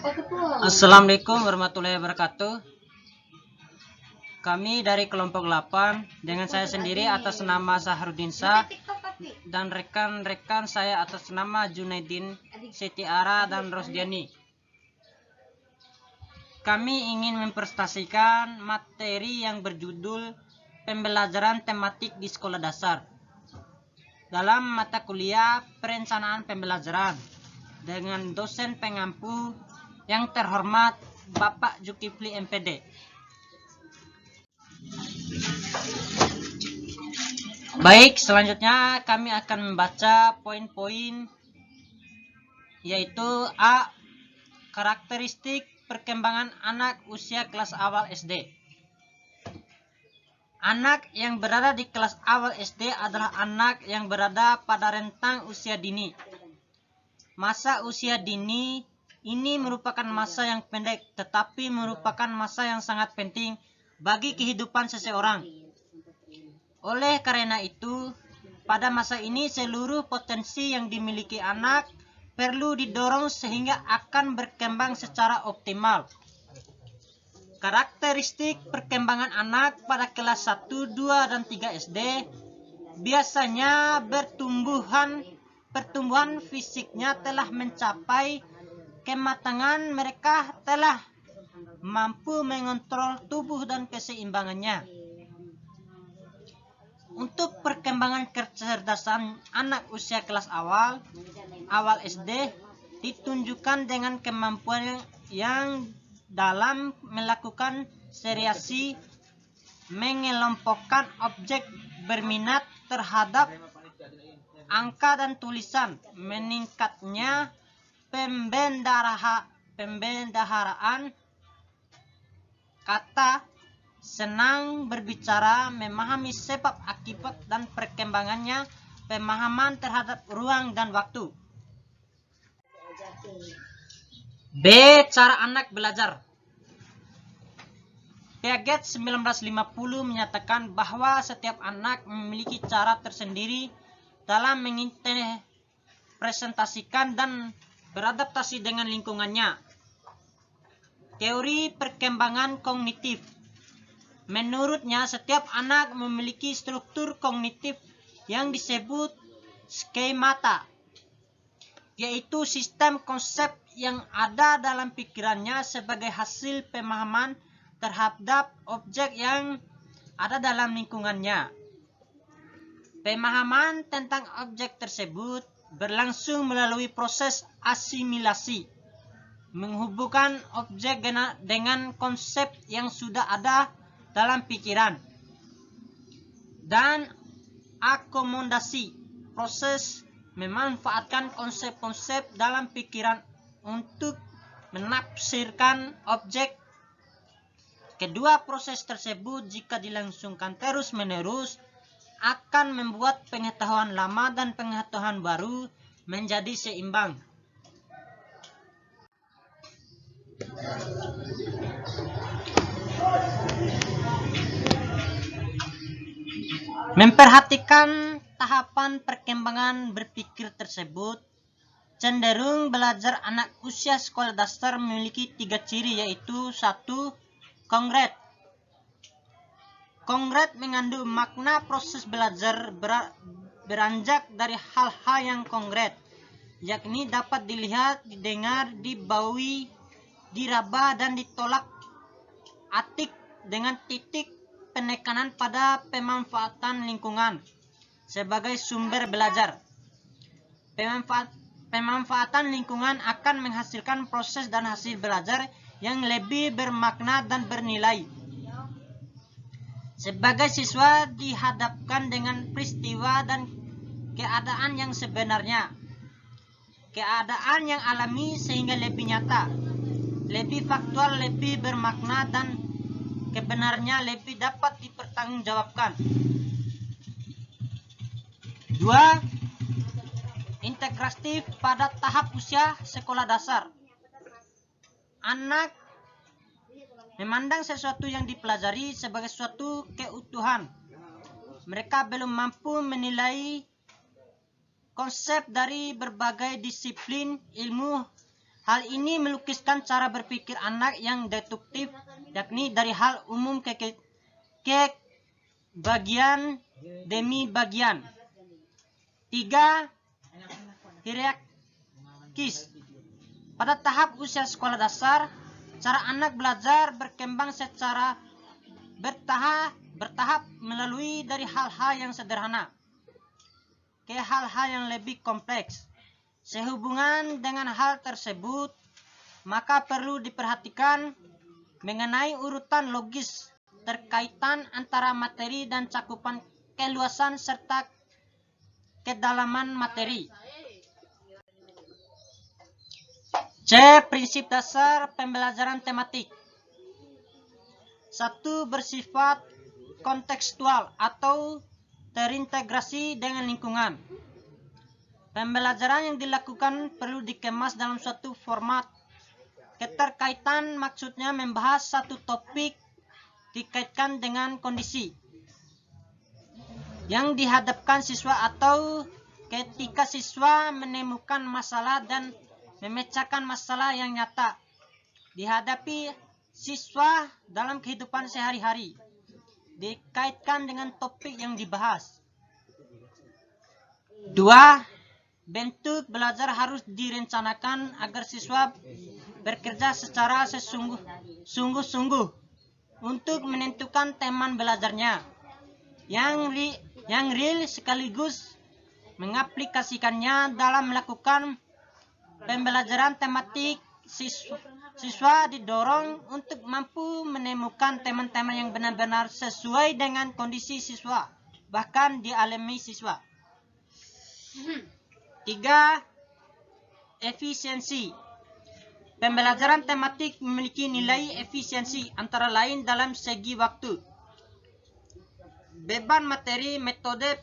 Assalamualaikum warahmatullahi wabarakatuh. Kami dari kelompok 8 dengan saya sendiri atas nama Sahrudin Shah dan rekan-rekan saya atas nama Junaidin, Setiara dan Rosdiani. Kami ingin mempresentasikan materi yang berjudul pembelajaran tematik di sekolah dasar dalam mata kuliah perencanaan pembelajaran dengan dosen pengampu yang terhormat Bapak Zulkifli MPD. Baik, selanjutnya kami akan membaca poin-poin, yaitu A. Karakteristik perkembangan anak usia kelas awal SD. Anak yang berada di kelas awal SD adalah anak yang berada pada rentang usia dini. Masa usia dini ini merupakan masa yang pendek, tetapi merupakan masa yang sangat penting bagi kehidupan seseorang. Oleh karena itu, pada masa ini seluruh potensi yang dimiliki anak perlu didorong sehingga akan berkembang secara optimal. Karakteristik perkembangan anak pada kelas 1, 2, dan 3 SD biasanya pertumbuhan fisiknya telah mencapai kematangan, mereka telah mampu mengontrol tubuh dan keseimbangannya. Untuk perkembangan kecerdasan anak usia kelas awal SD ditunjukkan dengan kemampuan yang dalam melakukan seriasi, mengelompokkan objek berminat terhadap angka dan tulisan, meningkatnya pembendaharaan kata, senang berbicara, memahami sebab akibat dan perkembangannya, pemahaman terhadap ruang dan waktu. B. Cara anak belajar. Piaget 1950 menyatakan bahwa setiap anak memiliki cara tersendiri dalam menginterpretasikan dan beradaptasi dengan lingkungannya. Teori perkembangan kognitif. Menurutnya, setiap anak memiliki struktur kognitif yang disebut skemata, yaitu sistem konsep yang ada dalam pikirannya sebagai hasil pemahaman terhadap objek yang ada dalam lingkungannya. Pemahaman tentang objek tersebut berlangsung melalui proses asimilasi, menghubungkan objek dengan konsep yang sudah ada dalam pikiran, dan akomodasi, proses memanfaatkan konsep-konsep dalam pikiran untuk menafsirkan objek. Kedua proses tersebut jika dilangsungkan terus-menerus akan membuat pengetahuan lama dan pengetahuan baru menjadi seimbang. Memperhatikan tahapan perkembangan berpikir tersebut, cenderung belajar anak usia sekolah dasar memiliki 3 ciri, yaitu 1. Konkret. Konkret mengandung makna proses belajar beranjak dari hal-hal yang konkret, yakni dapat dilihat, didengar, dibaui, diraba, dan ditolak atik dengan titik penekanan pada pemanfaatan lingkungan sebagai sumber belajar. Pemanfaatan lingkungan akan menghasilkan proses dan hasil belajar yang lebih bermakna dan bernilai. Sebagai siswa dihadapkan dengan peristiwa dan keadaan yang sebenarnya, keadaan yang alami sehingga lebih nyata, lebih faktual, lebih bermakna, dan kebenarnya lebih dapat dipertanggungjawabkan. 2. Integratif pada tahap usia sekolah dasar. Anak memandang sesuatu yang dipelajari sebagai suatu keutuhan. Mereka belum mampu menilai konsep dari berbagai disiplin ilmu Hal ini melukiskan cara berpikir anak yang deduktif, yakni dari hal umum ke bagian demi bagian. 3. Hierarkis. Pada tahap usia sekolah dasar, cara anak belajar berkembang secara bertahap melalui dari hal-hal yang sederhana ke hal-hal yang lebih kompleks. Sehubungan dengan hal tersebut, maka perlu diperhatikan mengenai urutan logis terkaitan antara materi dan cakupan keluasan serta kedalaman materi. C. Prinsip dasar pembelajaran tematik. 1. Bersifat kontekstual atau terintegrasi dengan lingkungan. Pembelajaran yang dilakukan perlu dikemas dalam suatu format. Keterkaitan maksudnya membahas satu topik dikaitkan dengan kondisi yang dihadapkan siswa atau ketika siswa menemukan masalah dan memecahkan masalah yang nyata dihadapi siswa dalam kehidupan sehari-hari dikaitkan dengan topik yang dibahas. 2. Bentuk belajar harus direncanakan agar siswa bekerja secara sungguh-sungguh untuk menentukan teman belajarnya yang real sekaligus mengaplikasikannya dalam melakukan pembelajaran tematik. Siswa didorong untuk mampu menemukan teman-teman yang benar-benar sesuai dengan kondisi siswa, bahkan dialami siswa. 3. Efisiensi. Pembelajaran tematik memiliki nilai efisiensi antara lain dalam segi waktu, beban materi, metode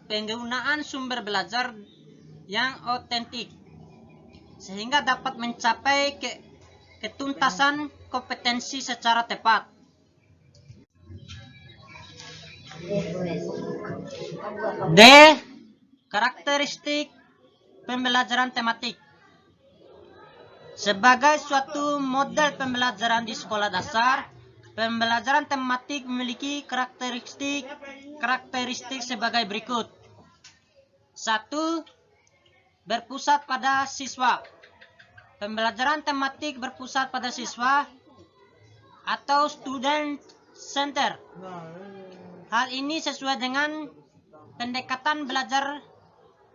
penggunaan sumber belajar yang otentik, sehingga dapat mencapai ketuntasan kompetensi secara tepat. D. Karakteristik pembelajaran tematik. Sebagai suatu model pembelajaran di sekolah dasar, pembelajaran tematik memiliki karakteristik sebagai berikut. 1. Berpusat pada siswa. Pembelajaran tematik berpusat pada siswa atau student center. Hal ini sesuai dengan pendekatan belajar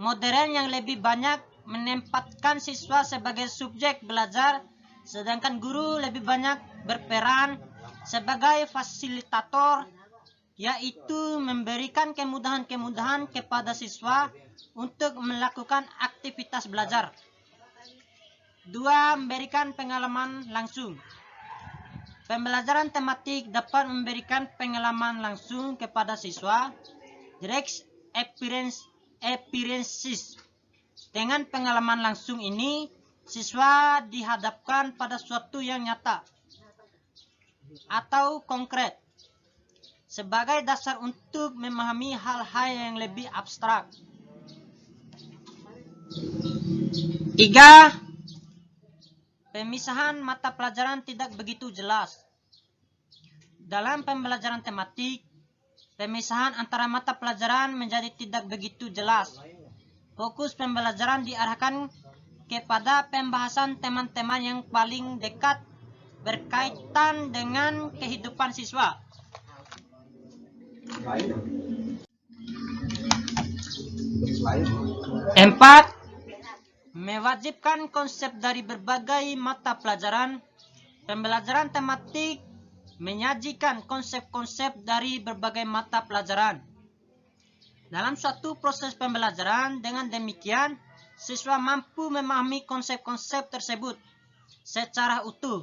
modern yang lebih banyak menempatkan siswa sebagai subjek belajar, sedangkan guru lebih banyak berperan sebagai fasilitator, yaitu memberikan kemudahan-kemudahan kepada siswa untuk melakukan aktivitas belajar. 2. Memberikan pengalaman langsung. Pembelajaran tematik dapat memberikan pengalaman langsung kepada siswa, direct experiences. Dengan pengalaman langsung ini, siswa dihadapkan pada suatu yang nyata atau konkret sebagai dasar untuk memahami hal-hal yang lebih abstrak. 3. Pemisahan mata pelajaran tidak begitu jelas. Dalam pembelajaran tematik, pemisahan antara mata pelajaran menjadi tidak begitu jelas. Fokus pembelajaran diarahkan kepada pembahasan teman-teman yang paling dekat berkaitan dengan kehidupan siswa. 4. Mewajibkan konsep dari berbagai mata pelajaran. Pembelajaran tematik menyajikan konsep-konsep dari berbagai mata pelajaran dalam suatu proses pembelajaran. Dengan demikian, siswa mampu memahami konsep-konsep tersebut secara utuh.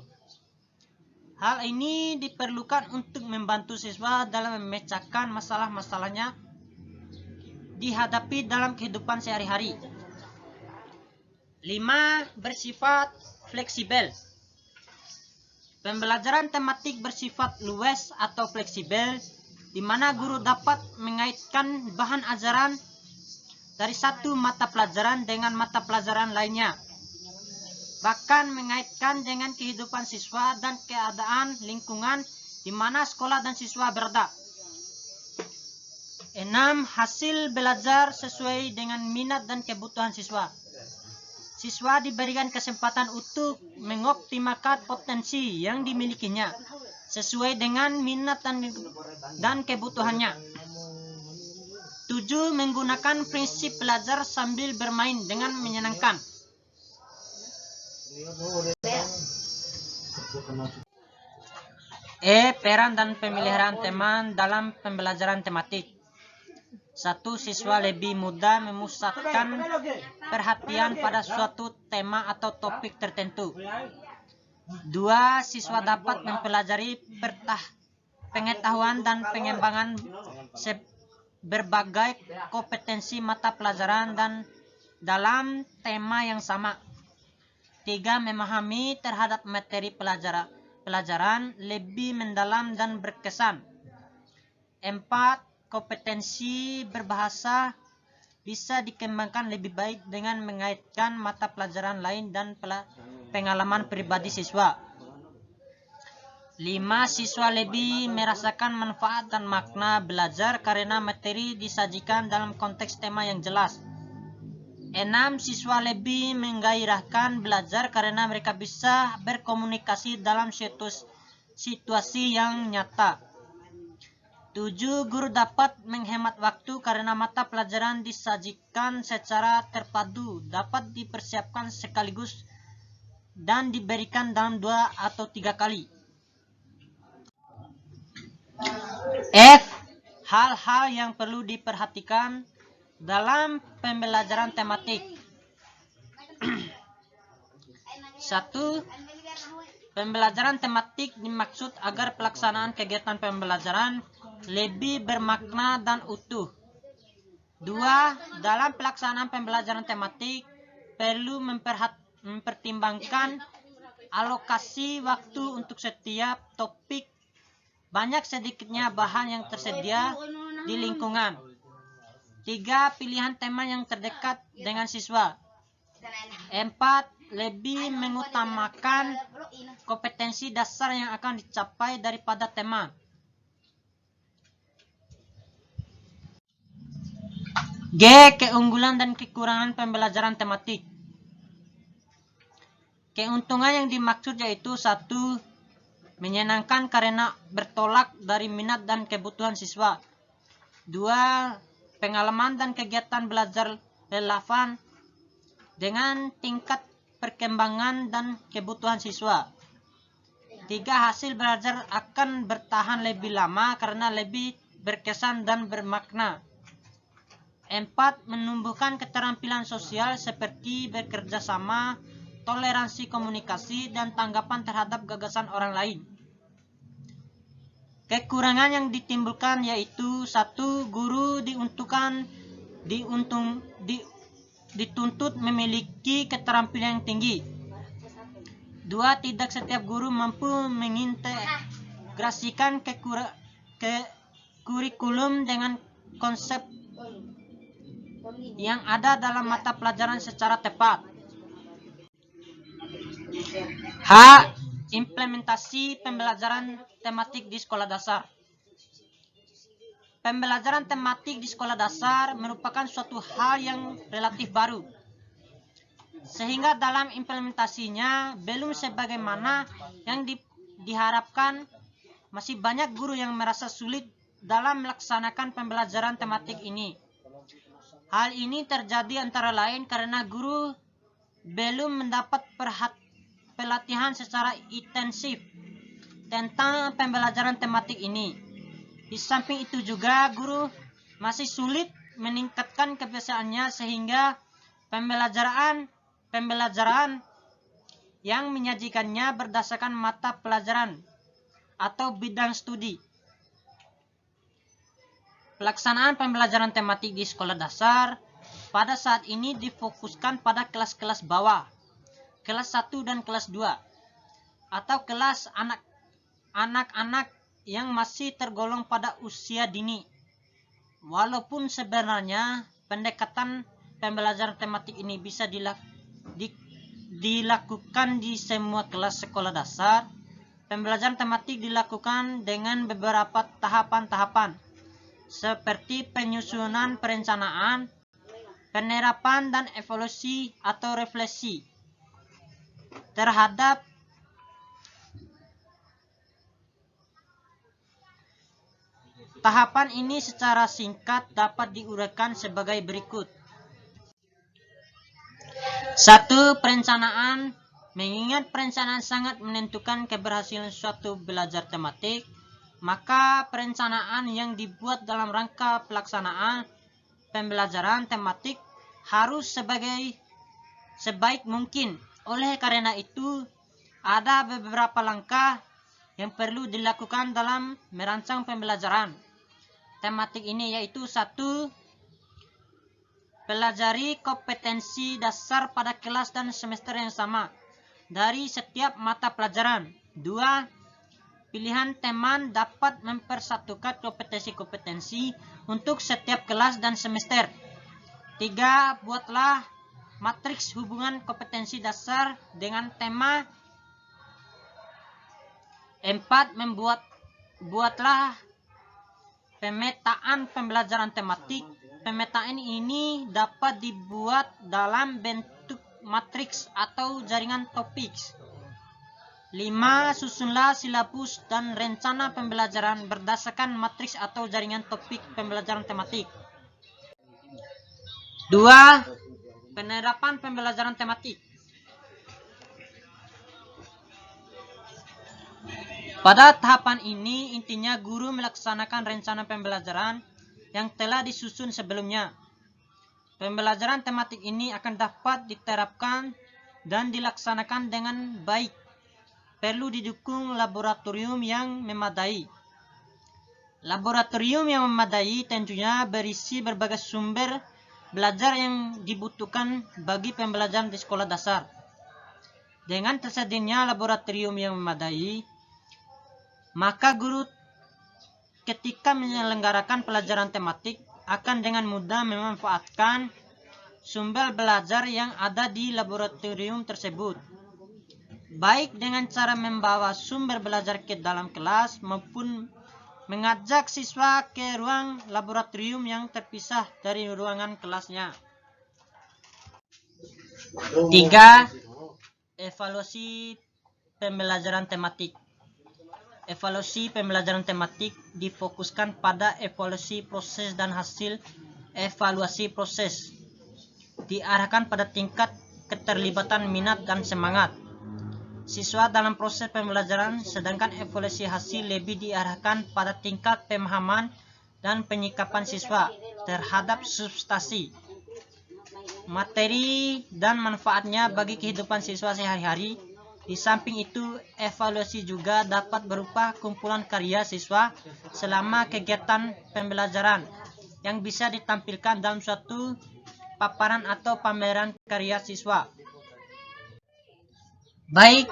Hal ini diperlukan untuk membantu siswa dalam memecahkan masalah-masalahnya dihadapi dalam kehidupan sehari-hari. 5. Bersifat fleksibel. Pembelajaran tematik bersifat luas atau fleksibel, di mana guru dapat mengaitkan bahan ajaran dari satu mata pelajaran dengan mata pelajaran lainnya, bahkan mengaitkan dengan kehidupan siswa dan keadaan lingkungan di mana sekolah dan siswa berada. 6. Hasil belajar sesuai dengan minat dan kebutuhan siswa. Siswa diberikan kesempatan untuk mengoptimalkan potensi yang dimilikinya sesuai dengan minat dan kebutuhannya. 7. Menggunakan prinsip belajar sambil bermain dengan menyenangkan. Peran dan pemeliharaan teman dalam pembelajaran tematik. 1. Siswa lebih mudah memusatkan perhatian pada suatu tema atau topik tertentu. 2. Siswa dapat mempelajari pengetahuan dan pengembangan berbagai kompetensi mata pelajaran dan dalam tema yang sama. 3. Memahami terhadap materi pelajaran lebih mendalam dan berkesan. 4. Kompetensi berbahasa bisa dikembangkan lebih baik dengan mengaitkan mata pelajaran lain dan pengalaman pribadi siswa. 5. Siswa lebih merasakan manfaat dan makna belajar karena materi disajikan dalam konteks tema yang jelas. 6. Siswa lebih menggairahkan belajar karena mereka bisa berkomunikasi dalam situasi yang nyata. 7. Guru dapat menghemat waktu karena mata pelajaran disajikan secara terpadu, dapat dipersiapkan sekaligus dan diberikan dalam 2 atau 3 kali. F. Hal-hal yang perlu diperhatikan dalam pembelajaran tematik. 1. Pembelajaran tematik dimaksud agar pelaksanaan kegiatan pembelajaran lebih bermakna dan utuh. 2. Dalam pelaksanaan pembelajaran tematik perlu mempertimbangkan alokasi waktu untuk setiap topik, banyak sedikitnya bahan yang tersedia di lingkungan. 3. Pilihan tema yang terdekat dengan siswa. 4. Lebih mengutamakan kompetensi dasar yang akan dicapai daripada tema. G. Keunggulan dan kekurangan pembelajaran tematik. Keuntungan yang dimaksud yaitu 1. Menyenangkan karena bertolak dari minat dan kebutuhan siswa. 2. Pengalaman dan kegiatan belajar relevan dengan tingkat perkembangan dan kebutuhan siswa. 3. Hasil belajar akan bertahan lebih lama karena lebih berkesan dan bermakna. 4. Menumbuhkan keterampilan sosial seperti bekerja sama, toleransi komunikasi, dan tanggapan terhadap gagasan orang lain. Kekurangan yang ditimbulkan yaitu 1. Guru dituntut memiliki keterampilan yang tinggi. 2. Tidak setiap guru mampu mengintegrasikan kurikulum dengan konsep yang ada dalam mata pelajaran secara tepat. H. Implementasi pembelajaran tematik di sekolah dasar. Pembelajaran tematik di sekolah dasar merupakan suatu hal yang relatif baru, sehingga dalam implementasinya belum sebagaimana yang diharapkan. Masih banyak guru yang merasa sulit dalam melaksanakan pembelajaran tematik ini. Hal ini terjadi antara lain karena guru belum mendapat pelatihan secara intensif tentang pembelajaran tematik ini. Di samping itu juga guru masih sulit meningkatkan kebiasaannya sehingga pembelajaran yang menyajikannya berdasarkan mata pelajaran atau bidang studi. Pelaksanaan pembelajaran tematik di sekolah dasar pada saat ini difokuskan pada kelas-kelas bawah, kelas 1 dan kelas 2, atau kelas anak-anak yang masih tergolong pada usia dini. Walaupun sebenarnya pendekatan pembelajaran tematik ini bisa dilakukan di semua kelas sekolah dasar. Pembelajaran tematik dilakukan dengan beberapa tahapan-tahapan, seperti penyusunan perencanaan, penerapan, dan evaluasi atau refleksi terhadap tahapan ini. Secara singkat dapat diuraikan sebagai berikut. 1. Perencanaan. Mengingat perencanaan sangat menentukan keberhasilan suatu belajar tematik, maka perencanaan yang dibuat dalam rangka pelaksanaan pembelajaran tematik harus sebaik mungkin. Oleh karena itu, ada beberapa langkah yang perlu dilakukan dalam merancang pembelajaran tematik ini, yaitu 1. Pelajari kompetensi dasar pada kelas dan semester yang sama dari setiap mata pelajaran. 2. Pilihan teman dapat mempersatukan kompetensi-kompetensi untuk setiap kelas dan semester. 3. Buatlah matriks hubungan kompetensi dasar dengan tema. 4. Buatlah pemetaan pembelajaran tematik. Pemetaan ini dapat dibuat dalam bentuk matriks atau jaringan topik. 5. Susunlah silabus dan rencana pembelajaran berdasarkan matriks atau jaringan topik pembelajaran tematik. 2. Penerapan pembelajaran tematik. Pada tahapan ini, intinya guru melaksanakan rencana pembelajaran yang telah disusun sebelumnya. Pembelajaran tematik ini akan dapat diterapkan dan dilaksanakan dengan baik. Perlu didukung laboratorium yang memadai. Laboratorium yang memadai tentunya berisi berbagai sumber belajar yang dibutuhkan bagi pembelajaran di sekolah dasar. Dengan tersedianya laboratorium yang memadai, maka guru ketika menyelenggarakan pelajaran tematik akan dengan mudah memanfaatkan sumber belajar yang ada di laboratorium tersebut, baik dengan cara membawa sumber belajar ke dalam kelas maupun mengajak siswa ke ruang laboratorium yang terpisah dari ruangan kelasnya. 3. Evaluasi pembelajaran tematik. Evaluasi pembelajaran tematik difokuskan pada evaluasi proses dan hasil evaluasi proses diarahkan pada tingkat keterlibatan minat dan semangat siswa dalam proses pembelajaran, sedangkan evaluasi hasil lebih diarahkan pada tingkat pemahaman dan penyikapan siswa terhadap substansi, materi, dan manfaatnya bagi kehidupan siswa sehari-hari. Di samping itu, evaluasi juga dapat berupa kumpulan karya siswa selama kegiatan pembelajaran yang bisa ditampilkan dalam suatu paparan atau pameran karya siswa. Baik,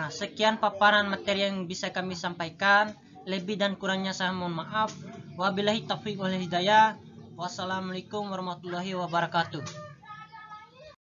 sekian paparan materi yang bisa kami sampaikan. Lebih dan kurangnya saya mohon maaf. Wabillahi taufiq wal hidayah. Wassalamualaikum warahmatullahi wabarakatuh.